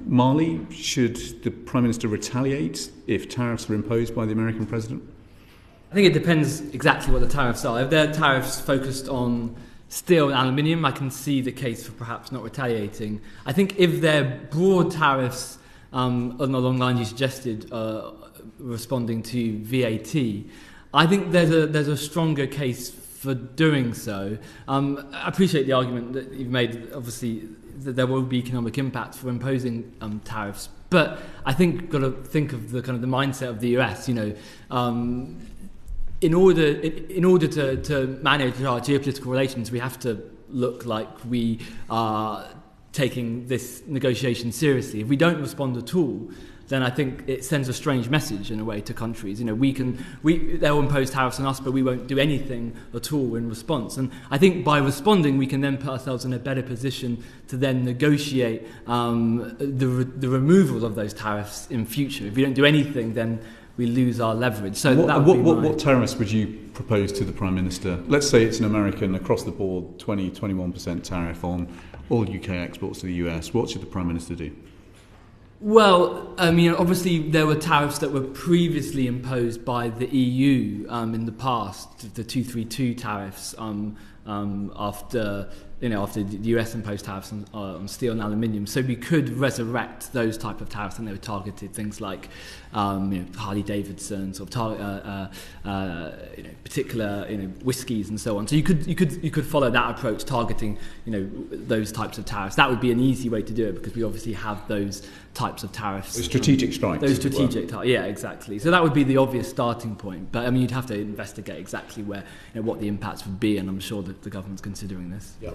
Marley, should the Prime Minister retaliate if tariffs are imposed by the American President? I think it depends exactly what the tariffs are. If they're tariffs focused on steel and aluminium, I can see the case for perhaps not retaliating. I think if they're broad tariffs along the lines you suggested, responding to VAT, I think there's a stronger case for doing so. I appreciate the argument that you've made, obviously, that there will be economic impact for imposing tariffs, but I think you've got to think of the kind of the mindset of the US. In order to manage our geopolitical relations, we have to look like we are taking this negotiation seriously. If we don't respond at all, then I think it sends a strange message in a way to countries. They'll impose tariffs on us, but we won't do anything at all in response. And I think by responding, we can then put ourselves in a better position to then negotiate the removal of those tariffs in future. If we don't do anything, then we lose our leverage. So what tariffs would you propose to the Prime Minister? Let's say it's an American across-the-board 21% tariff on all UK exports to the US. What should the Prime Minister do? Well, obviously there were tariffs that were previously imposed by the EU in the past, the 232 tariffs after the US imposed tariffs on steel and aluminium. So we could resurrect those type of tariffs, and they were targeted things like Harley Davidson's or particular whiskies and so on. So you could follow that approach, targeting those types of tariffs. That would be an easy way to do it, because we obviously have those types of tariffs. Those strategic strikes. Those strategic yeah, exactly. So that would be the obvious starting point. But you'd have to investigate exactly where what the impacts would be, and I'm sure that the government's considering this. Yeah.